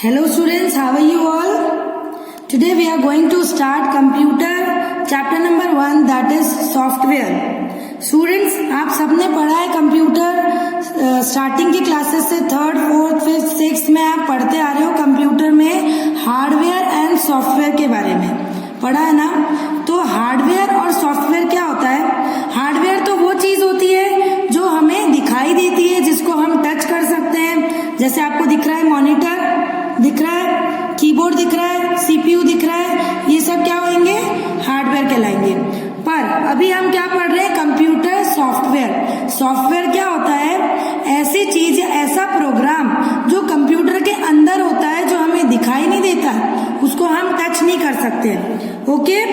Hello students, how are you all? Today we are going to start computer chapter number 1, that is software. Students, आप सबने पढ़ा है computer starting की classes से 3rd, 4th, 5th, 6th में आप पढ़ते आ रहे हो कंप्यूटर में हार्डवेयर एंड सॉफ्टवेयर के बारे में पढ़ा है ना। तो हार्डवेयर और सॉफ्टवेयर क्या होता है? हार्डवेयर तो वो चीज होती है जो हमें दिखाई देती है, जिसको हम टच कर सकते हैं। जैसे आपको दिख रहा है मॉनिटर दिख रहा है, कीबोर्ड दिख रहा है, सीपीयू दिख रहा है, ये सब क्या होंगे? हार्डवेयर कहलाएंगे। पर अभी हम क्या पढ़ रहे हैं? Computer software. सॉफ्टवेयर क्या होता है? ऐसी चीज, ऐसा प्रोग्राम जो कंप्यूटर के अंदर होता है, जो हमें दिखाई नहीं देता, उसको हम टच नहीं कर सकते। ओके,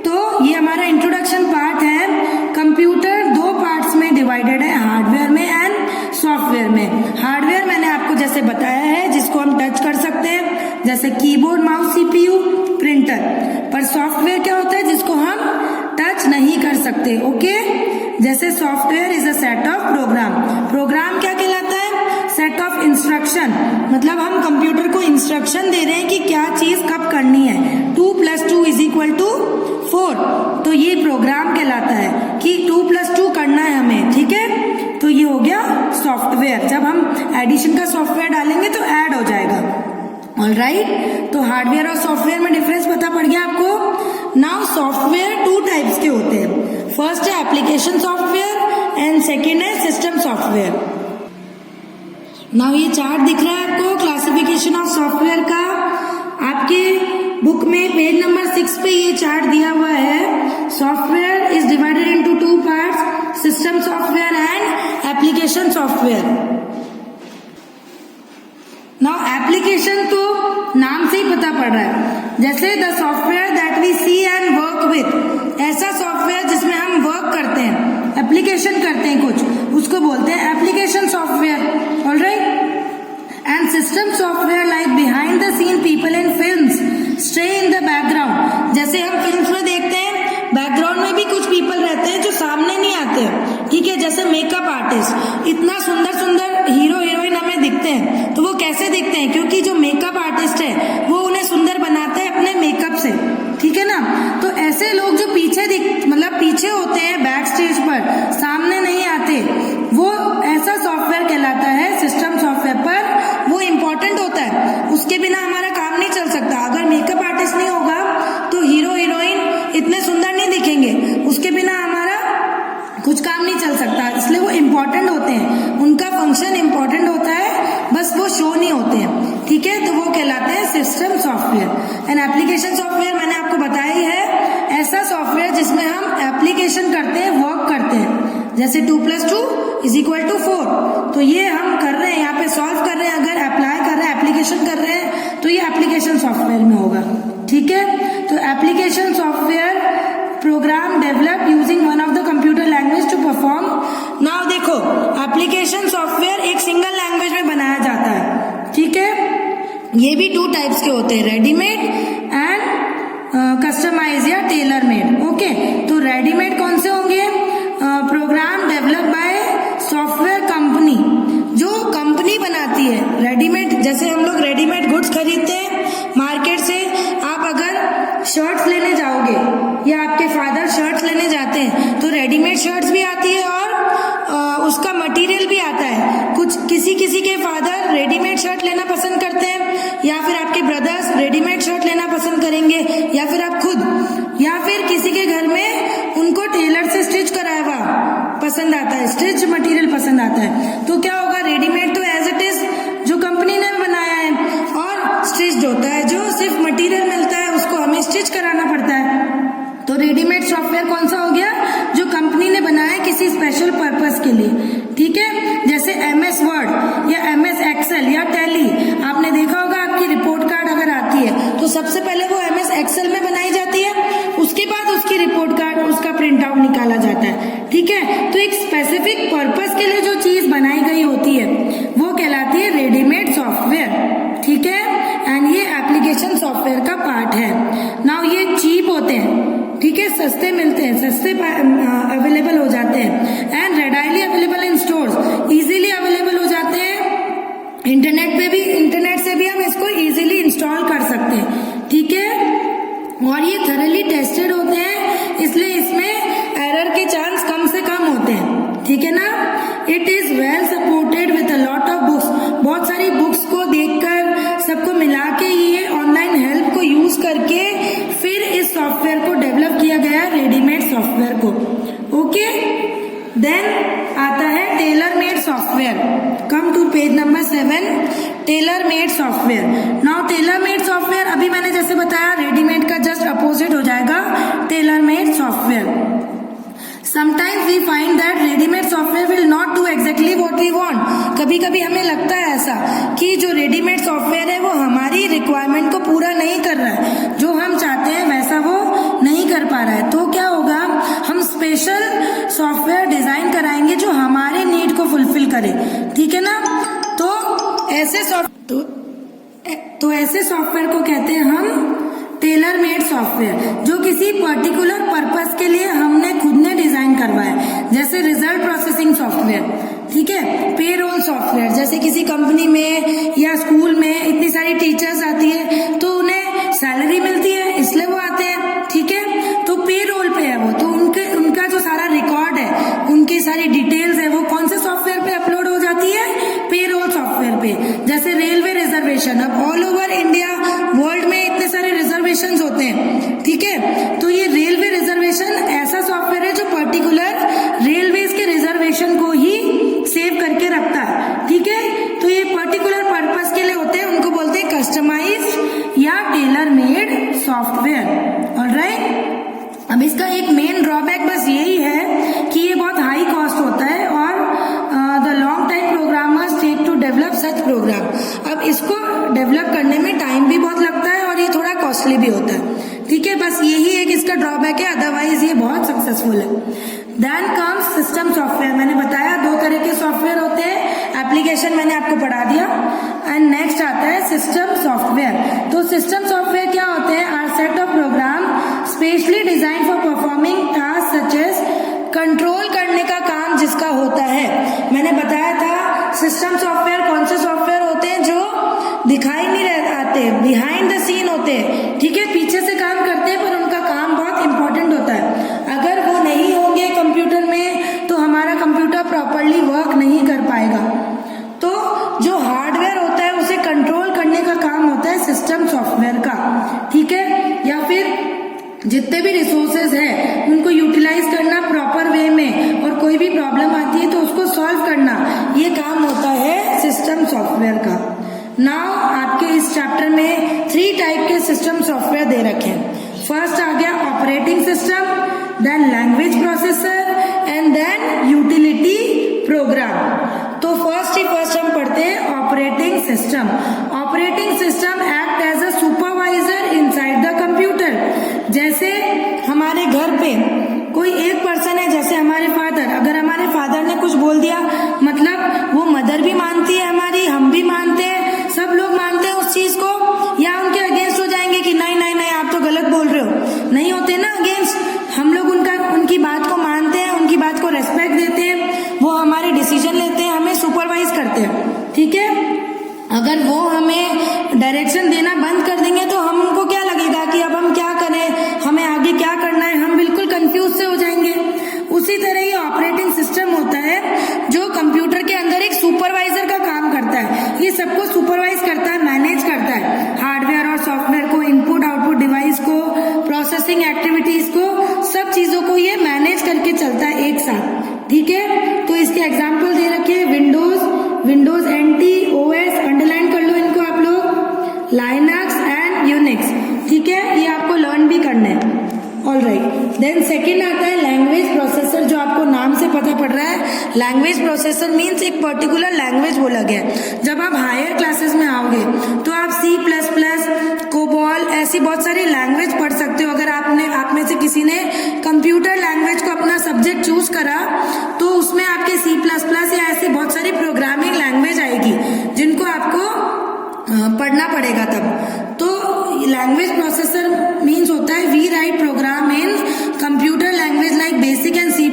तो ये हमारा इंट्रोडक्शन पार्ट है। कंप्यूटर 2 पार्ट्स में डिवाइडेड है, हार्डवेयर में एंड सॉफ्टवेयर में। हार्डवेयर मैंने आपको जैसे बताया है, जिसको हम टच कर सकते हैं, जैसे कीबोर्ड, माउस, सीपीयू, प्रिंटर। पर सॉफ्टवेयर क्या होता है? जिसको हम टच नहीं कर सकते। ओके, जैसे software is a set of program. Program क्या कहलाता है? Set of instruction. मतलब हम कंप्यूटर को इंस्ट्रक्शन दे रहे हैं कि क्या चीज कब करनी है। 2 + 2 = 4। तो ये प्रोग्राम कहलाता है कि 2 + 2 करना है हमें। ठीक है, तो ये हो गया सॉफ्टवेयर। जब हम एडिशन का सॉफ्टवेयर डालेंगे तो ऐड हो जाएगा। ऑलराइट, तो हार्डवेयर और सॉफ्टवेयर में डिफरेंस पता पड़ गया आपको। नाउ सॉफ्टवेयर 2 टाइप्स के होते हैं। फर्स्ट है एप्लीकेशन सॉफ्टवेयर एंड सेकेंड है सिस्टम सॉफ्टवेयर। नाउ ये चार्ट दिख रहा है आपको क्लासिफिकेशन ऑफ सॉफ्टवेयर का। आपके बुक में पेज नंबर 6 पे ये चार्ट दिया हुआ है। Software is divided into 2 parts, system software and application software. Now application तो नाम से ही पता पड़ रहा है, जैसे the software that we see and work with. ऐसा सॉफ्टवेयर जिसमें हम वर्क करते हैं, एप्लीकेशन करते हैं कुछ, उसको बोलते हैं application software. Alright, and system software like behind the seen people in films stay in the background. जैसे हम फिल्म्स में देखते हैं बैकग्राउंड में भी कुछ पीपल रहते हैं जो सामने नहीं आते। ठीक है, जैसे मेकअप आर्टिस्ट, इतना सुंदर सुंदर हीरो हीरोइन हमें दिखते हैं, तो वो कैसे दिखते हैं? क्योंकि जो मेकअप आर्टिस्ट है वो उन्हें सुंदर बनाता है अपने मेकअप से। ठीक है ना, तो ऐसे लोग जो मतलब पीछे होते हैं बैक स्टेज पर, सामने नहीं आते, वो ऐसा सॉफ्टवेयर कहलाता है सिस्टम सॉफ्टवेयर। पर वो इम्पोर्टेंट होता है, उसके बिना हमारा काम नहीं चल सकता। अगर मेकअप आर्टिस्ट नहीं होगा तो हीरो हीरोइन इतने सुंदर नहीं दिखेंगे, उसके बिना हमारा कुछ काम नहीं चल सकता। इसलिए वो इम्पोर्टेंट होते हैं, उनका फंक्शन इम्पोर्टेंट होता है, बस वो शो नहीं होते हैं। ठीक है, तो वो कहलाते हैं system software. And application software मैंने आपको बताया ही है, ऐसा सॉफ्टवेयर जिसमें हम एप्लीकेशन करते हैं, वर्क करते हैं। जैसे 2 + 2 = 4। तो ये हम कर रहे हैं, यहाँ पे सॉल्व कर रहे हैं, अगर अप्लाई कर रहे हैं, एप्लीकेशन कर रहे हैं, तो ये एप्लीकेशन सॉफ्टवेयर में होगा। ठीक है, तो application software program develop using one of the computer language to perform. Now देखो, एप्लीकेशन सॉफ्टवेयर एक सिंगल लैंग्वेज में बनाया जाता है। ठीक है, ये भी 2 टाइप्स के होते हैं, रेडीमेड एंड कस्टमाइज या टेलर मेड। ओके, तो रेडीमेड कौन से होंगे? Program develop by software company, जो कंपनी बनाती है। रेडीमेड, जैसे हम लोग रेडीमेड गुड्स खरीदते हैं मार्केट से। आप अगर शर्ट्स लेने जाओगे या आपके फादर शर्ट्स लेने जाते हैं, तो रेडीमेड शर्ट्स भी आती है और उसका मटेरियल भी आता है। किसी के फादर रेडीमेड शर्ट लेना पसंद करते हैं, या फिर आपके ब्रदर्स रेडीमेड शर्ट लेना पसंद करेंगे, या फिर आप खुद, या फिर किसी के घर में उनको टेलर से स्टिच कराया हुआ पसंद आता है, स्टिच मटेरियल पसंद आता है। तो क्या होगा? रेडीमेड तो एज इट इज जो कंपनी ने बनाया है, और स्टिच्ड होता है, जो सिर्फ मटेरियल मिलता है उसको हमें स्टिच कराना पड़ता है। तो रेडीमेड सॉफ्टवेयर कौन सा हो गया? जो कंपनी ने बनाया किसी स्पेशल पर्पस के लिए। ठीक है, जैसे MS वर्ड या MS एक्सेल या टैली। आपने देखा होगा आपकी रिपोर्ट कार्ड अगर आती है तो सबसे पहले वो MS एक्सेल में बनाई जाती है, उसके बाद उसकी रिपोर्ट कार्ड, उसका प्रिंट आउट निकाला जाता है। ठीक है, तो एक स्पेसिफिक पर्पस के लिए जो चीज बनाई गई होती है वो कहलाती है रेडीमेड सॉफ्टवेयर। ठीक है, एंड ये एप्लीकेशन सॉफ्टवेयर का पार्ट है। नाउ ये चीप होते हैं, ठीक है, सस्ते मिलते हैं, सस्ते अवेलेबल हो जाते हैं, and readily available in stores, easily available हो जाते हैं, इंटरनेट पे भी, इंटरनेट से भी हम इसको इजीली इंस्टॉल कर सकते हैं, ठीक है। और ये थरली टेस्टेड होते हैं, इसलिए इसमें एरर के चांस कम से कम होते हैं, ठीक है ना। It is well supported with a lot of books, बहुत सारी बुक्स को देखकर सबको मिला के ये ऑनलाइन हेल्प को यूज करके फिर इस सॉफ्टवेयर को डेवलप किया गया, रेडीमेड सॉफ्टवेयर को, ओके। देन आता है tailor made software. Come to page number 7, tailor made software. Now tailor made software, अभी मैंने जैसे बताया रेडीमेड का जस्ट अपोजिट हो जाएगा Taylor made software. Sometimes we find that ready-made software will not do exactly what we want. कभी कभी हमें लगता है ऐसा कि जो रेडीमेड सॉफ्टवेयर है वो हमारी रिक्वायरमेंट को पूरा नहीं कर रहा है, जो हम चाहते हैं वैसा वो नहीं कर पा रहा है। तो क्या होगा, हम स्पेशल सॉफ्टवेयर डिजाइन कराएंगे जो हमारे नीड को फुलफिल करे, ठीक है ना। तो ऐसे सॉफ्टवेयर को कहते हैं हम टेलर मेड सॉफ्टवेयर, जो किसी पर्टिकुलर पर्पस के लिए हमने खुद ने डिजाइन करवाया, जैसे रिजल्ट प्रोसेसिंग सॉफ्टवेयर, ठीक है। पेरोल सॉफ्टवेयर, जैसे किसी कंपनी में या स्कूल में इतनी सारी टीचर्स आती है तो उन्हें सैलरी मिलती है, इसलिए वो आते हैं, ठीक है। तो पेरोल पे है वो, तो उनका जो सारा रिकॉर्ड है, उनकी सारी डिटेल्स है, वो कौन से सॉफ्टवेयर पे अपलोड हो जाती है, पेरोल सॉफ्टवेयर पे। जैसे रेलवे रिजर्वेशन, अब ऑल ओवर इंडिया वर्ल्ड में इतने सारे रिजर्वेशन होते हैं, ठीक है। तो ये रेलवे रिजर्वेशन ऐसा सॉफ्टवेयर है जो पर्टिकुलर रेलवेज के रिजर्वेशन को ही सेव करके रखता है, ठीक है। तो ये पर्टिकुलर पर्पस के लिए होते हैं, उनको बोलते हैं कस्टमाइज्ड या टेलर मेड सॉफ्टवेयर, ऑलराइट। अब इसका एक मेन ड्रॉबैक बस यही है कि ये बहुत हाई कॉस्ट होता है और the long time programmers take to develop such program. अब इसको डेवलप करने में टाइम भी बहुत लगता है और ये थोड़ा कॉस्टली भी होता है, ठीक है। बस यही एक इसका ड्रॉबैक है, अदरवाइज ये बहुत सक्सेसफुल है। Then comes system software. मैंने बताया 2 तरह के सॉफ्टवेयर होते हैं, एप्लीकेशन मैंने आपको पढ़ा दिया। एंड नेक्स्ट आता है सिस्टम सॉफ्टवेयर। तो सिस्टम सॉफ्टवेयर क्या होते हैं, are set of program specially design for performing task such as, control करने का काम जिसका होता है। मैंने बताया था सिस्टम सॉफ्टवेयर कौन से सॉफ्टवेयर होते हैं, जो दिखाई नहीं आते, बिहाइंड द सीन होते हैं, ठीक है, पीछे से काम करते हैं पर उनका काम बहुत इंपॉर्टेंट होता है। अगर वो नहीं होंगे कंप्यूटर में तो हमारा कंप्यूटर प्रॉपरली वर्क नहीं कर पाएगा। तो जो हार्डवेयर होता है उसे कंट्रोल करने का काम होता है सिस्टम सॉफ्टवेयर का, ठीक है। या फिर जितने भी रिसोर्सेज है उनको यूटिलाइज करना प्रॉपर वे में, और कोई भी प्रॉब्लम आती है तो उसको सॉल्व करना, ये काम होता है सिस्टम सॉफ्टवेयर का। नाउ आपके इस चैप्टर में 3 टाइप के सिस्टम सॉफ्टवेयर दे रखे हैं। फर्स्ट आ गया operating system, then language processor and then utility program. तो फर्स्ट हम पढ़ते हैं operating system. Operating system act as a supervisor inside the computer. जैसे हमारे घर पे कोई एक पर्सन है, जैसे हमारे फादर, अगर हमारे फादर ने कुछ बोल दिया, मतलब वो मदर भी मानती है हमारी, हम भी मानते हैं, सब लोग मानते हैं उस चीज को, या उनके अगेंस्ट हो जाएंगे कि नहीं नहीं नहीं आप तो गलत बोल रहे हो, नहीं होते ना अगेंस्ट। हम लोग उनकी बात को मानते हैं, उनकी बात को रेस्पेक्ट देते हैं, वो हमारे डिसीजन लेते हैं, हमें सुपरवाइज करते हैं, ठीक है। अगर वो हमें डायरेक्शन देना बंद कर देंगे तो हमको क्या लगेगा कि अब हम क्या करें, हमें आगे क्या करना है, हम बिल्कुल कंफ्यूज से हो जाएंगे। उसी तरह ये ऑपरेटिंग सिस्टम होता है जो कंप्यूटर के अंदर एक सुपरवाइजर का काम करता है। ये सबको सुपरवाइज करता है, मैनेज करता है, हार्डवेयर और सॉफ्टवेयर को, इनपुट आउटपुट डिवाइस को, प्रोसेसिंग एक्टिविटीज को, सब चीजों को ये मैनेज करके चलता है एक साथ, ठीक है। तो इसके एग्जाम्पल दे रखे हैं विंडोज एनटी, ओएस, अंडरलाइन कर लो इनको आप लोग, लाइनक्स एंड यूनिक्स, ठीक है, ये आपको लर्न भी करना है, ऑलराइट। देन सेकंड आता है लैंग्वेज प्रोसेसर, जो आपको नाम से पता पड़ रहा है। लैंग्वेज प्रोसेसर मीन्स एक पर्टिकुलर लैंग्वेज बोला गया है। जब आप हायर क्लासेस में आओगे तो आप C++, कोबॉल, ऐसी बहुत सारी लैंग्वेज पढ़ सकते हो। अगर आप में से किसी ने कंप्यूटर लैंग्वेज को अपना सब्जेक्ट चूज करा तो उसमें आपके C++ या ऐसी बहुत सारी प्रोग्रामिंग लैंग्वेज आएगी जिनको आपको पढ़ना पड़ेगा तब। तो लैंग्वेज प्रोसेसर मीन्स होता है we write program in computer language like basic and C++,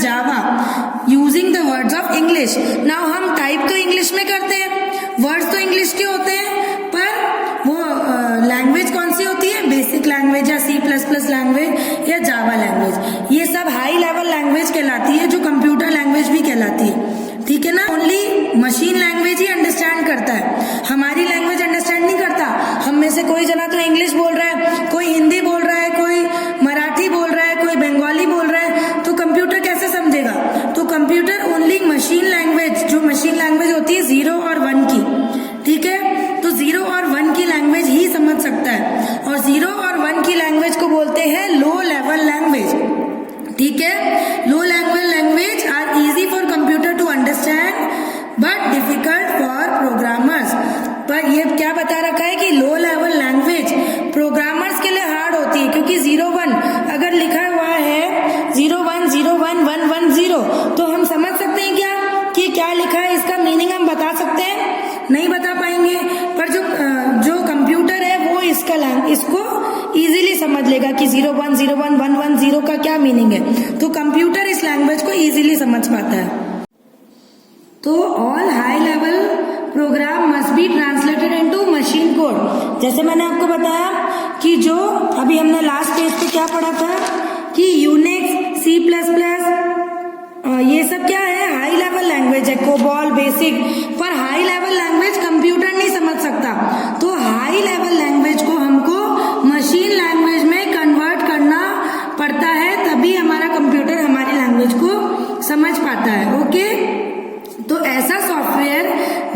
Java using the words of English. Now हम टाइप तो इंग्लिश में करते हैं वर्ड्स तो इंग्लिश के होते हैं, पर वो लैंग्वेज कौन सी होती है, बेसिक लैंग्वेज या C++ लैंग्वेज या जावा लैंग्वेज, ये सब हाई लेवल लैंग्वेज कहलाती है, जो कंप्यूटर लैंग्वेज भी कहलाती है। ठीक है ना। ओनली मशीन लैंग्वेज ही अंडरस्टैंड करता है, हमारी लैंग्वेज अंडरस्टैंड नहीं करता। हम में से कोई जना तो इंग्लिश बोल रहा है, कोई हिंदी बोल रहा है, कोई मराठी बोल रहा है, कोई बंगाली बोल रहा है, तो कंप्यूटर कैसे समझेगा। तो कंप्यूटर ओनली मशीन लैंग्वेज, जो मशीन लैंग्वेज होती है 0 और 1 की, ठीक है, तो 0 और 1 की लैंग्वेज ही समझ सकता है, और 0 और 1 की लैंग्वेज को बोलते हैं लो लेवल लैंग्वेज। ठीक है, low level language are easy for computer to understand but difficult for programmers. पर ये क्या बता रखा है कि लो लेवल लैंग्वेज प्रोग्रामर्स के लिए हार्ड होती है, क्योंकि 0-1 अगर लिखा हुआ है 0-1-0-1-1-1-0, तो हम समझ सकते हैं क्या कि क्या लिखा है, इसका मीनिंग हम बता सकते हैं, नहीं बता पाएंगे। पर जो कंप्यूटर है वो इसको इजीली समझ लेगा कि 0-1-0-1-1-1-0 का क्या मीनिंग है, तो कंप्यूटर इस लैंग्वेज को इजीली समझ पाता है। तो all high level program must be translated into machine code. जैसे मैंने आपको बताया कि जो अभी हमने लास्ट पेज पे क्या पढ़ा था कि यूनिक्स, C++, ये सब क्या है, हाई लेवल लैंग्वेज है, कोबॉल, बेसिक। पर हाई लेवल लैंग्वेज कंप्यूटर नहीं समझ सकता, तो हाई लेवल लैंग्वेज को हमको मशीन लैंग्वेज में कन्वर्ट करना पड़ता है, तभी हमारा कंप्यूटर हमारी लैंग्वेज को समझ पाता है। ओके, तो ऐसा सॉफ्टवेयर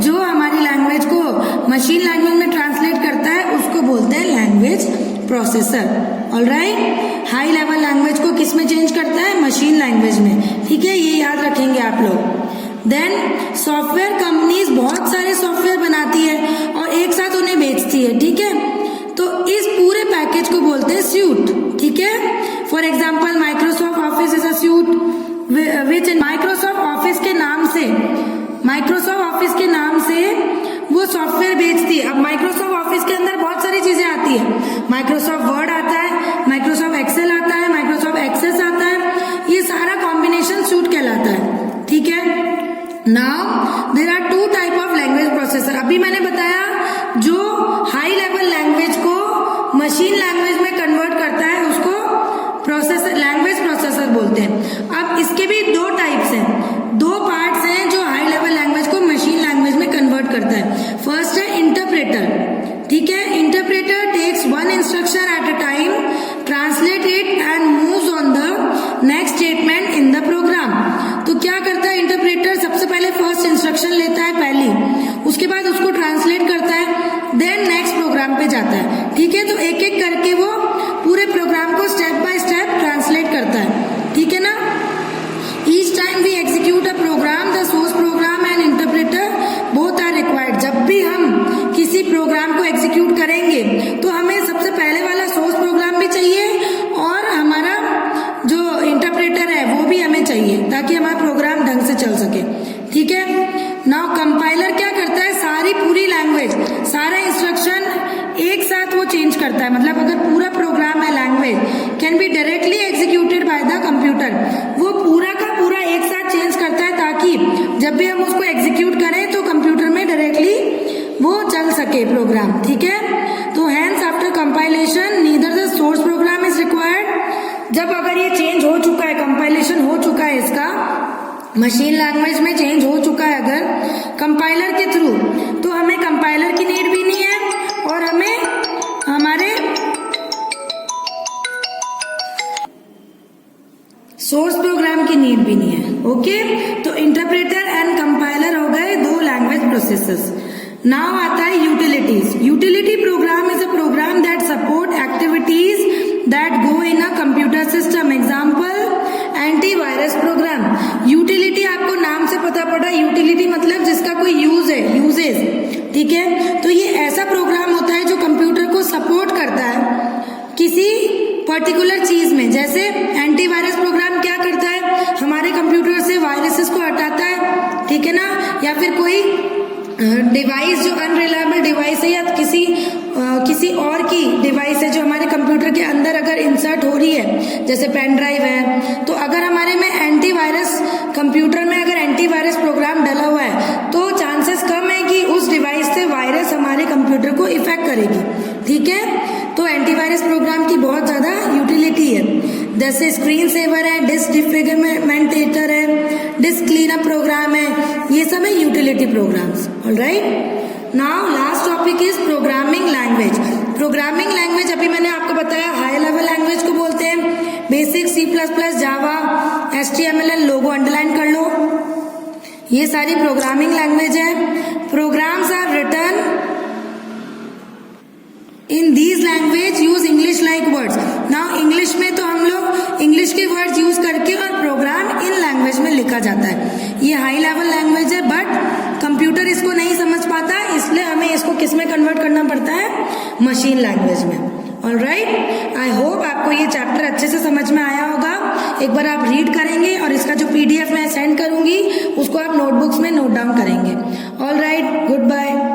जो हमारी लैंग्वेज को मशीन लैंग्वेज में ट्रांसलेट करता है उसको बोलते हैं language processor. Alright, high level language को किस में चेंज करता है, मशीन लैंग्वेज में। ठीक है, ये याद रखेंगे आप लोग। देन सॉफ्टवेयर कंपनीज बहुत सारे सॉफ्टवेयर बनाती है और एक साथ उन्हें बेचती है। ठीक है, तो इस पूरे पैकेज को बोलते हैं सूट। ठीक है, for example Microsoft office is a suit which Microsoft office के नाम से वो सॉफ्टवेयर बेचती है। अब माइक्रोसॉफ्ट ऑफिस के अंदर बहुत सारी चीजें आती है, माइक्रोसॉफ्ट वर्ड आता है, माइक्रोसॉफ्ट एक्सेल आता है, माइक्रोसॉफ्ट एक्सेस आता है, ये सारा कॉम्बिनेशन सूट कहलाता है। ठीक है, now there are 2 type of language processor. अभी मैंने बताया जो हाई लेवल लैंग्वेज को मशीन लैंग्वेज में कन्वर्ट करता है उसको प्रोसेसर, लैंग्वेज प्रोसेसर बोलते हैं। अब इसके भी 2 टाइप्स हैं, 2 पार्ट्स हैं जो हाई लेवल लैंग्वेज को मशीन लैंग्वेज में कन्वर्ट करता है। फर्स्ट है इंटरप्रेटर। ठीक है, interpreter takes 1 instruction at a time, translate it and moves on the next statement in the program. तो क्या करता है इंटरप्रेटर, सबसे पहले फर्स्ट इंस्ट्रक्शन लेता है पहली, उसके बाद उसको ट्रांसलेट करता है, देन नेक्स्ट प्रोग्राम पे जाता है। ठीक है, तो एक एक करके वो पूरे प्रोग्राम को स्टेप बाय स्टेप ट्रांसलेट करता है। ठीक है ना। Each time we execute a program the source program and interpreter both are required. जब भी हम किसी प्रोग्राम को एग्जीक्यूट करेंगे तो हमें सबसे पहले वाला सोर्स प्रोग्राम भी चाहिए और हमारा जो इंटरप्रेटर है वो भी हमें चाहिए, ताकि हमारा प्रोग्राम ढंग से चल सके। ठीक है, नाउ कंपाइलर क्या करता है, सारी पूरी लैंग्वेज, सारा इंस्ट्रक्शन एक साथ वो चेंज करता है। मतलब अगर पूरा प्रोग्राम है language can be directly executed by the computer, वो पूरा का पूरा एक साथ चेंज करता है ताकि जब भी हम उसको एग्जीक्यूट करें तो कंप्यूटर में डायरेक्टली वो चल सके प्रोग्राम। ठीक है, तो hence after compilation neither the source program is required. जब अगर ये चेंज हो चुका है, कंपाइलेशन हो चुका है, इसका मशीन लैंग्वेज में चेंज हो चुका है अगर कंपाइलर के थ्रू, तो हमें कंपाइलर की नीड भी नहीं है और हमें हमारे सोर्स प्रोग्राम की नीड भी नहीं है। ओके, तो इंटरप्रेटर एंड कंपाइलर हो गए 2 लैंग्वेज प्रोसेसर्स। नाउ आता है utilities. Utility program is a program that support activities that go in a computer system. Example antivirus program. Utility आपको नाम से पता पड़ा, यूटिलिटी मतलब जिसका कोई यूज है, यूजेस। ठीक है, तो ये ऐसा प्रोग्राम होता है जो कंप्यूटर को सपोर्ट करता है किसी पर्टिकुलर चीज में। जैसे एंटीवायरस प्रोग्राम क्या करता है, हमारे कंप्यूटर से वायरसेस को हटाता है। ठीक है ना, या फिर कोई डिवाइस जो अनरिलायबल डिवाइस है या किसी और की डिवाइस है जो हमारे कंप्यूटर के अंदर अगर इंसर्ट हो रही है, जैसे पेन ड्राइव है, तो अगर हमारे में एंटीवायरस कंप्यूटर में अगर एंटीवायरस प्रोग्राम डला हुआ है तो चांसेस कम है कि उस डिवाइस कंप्यूटर को इफेक्ट करेगी, ठीक है। तो एंटीवायरस प्रोग्राम की बहुत ज़्यादा यूटिलिटी है, जैसे स्क्रीन सेवर है, डिस्क डिफ्रेगमेंटेटर है, डिस्क क्लीनअप प्रोग्राम है, ये सब है utility programmes. Alright, now last topic is programming language. Programming language अभी मैंने आपको बताया हाई लेवल लैंग्वेज को बोलते हैं, basic C++, Java, HTML, logo underline कर लो, ये सारी प्रोग्रामिंग लैंग्वेज है। Programs are written in these language use English like words. Now English में तो हम लोग इंग्लिश के वर्ड्स यूज करके और प्रोग्राम इन लैंग्वेज में लिखा जाता है। ये हाई लेवल लैंग्वेज है, बट कंप्यूटर इसको नहीं समझ पाता, इसलिए हमें इसको किस में कन्वर्ट करना पड़ता है, मशीन लैंग्वेज में। ऑलराइट, आई होप आपको ये चैप्टर अच्छे से समझ में आया होगा। एक बार आप रीड करेंगे और इसका जो PDF मैं सेंड करूंगी उसको आप नोटबुक्स में नोट डाउन करेंगे। Alright, good bye.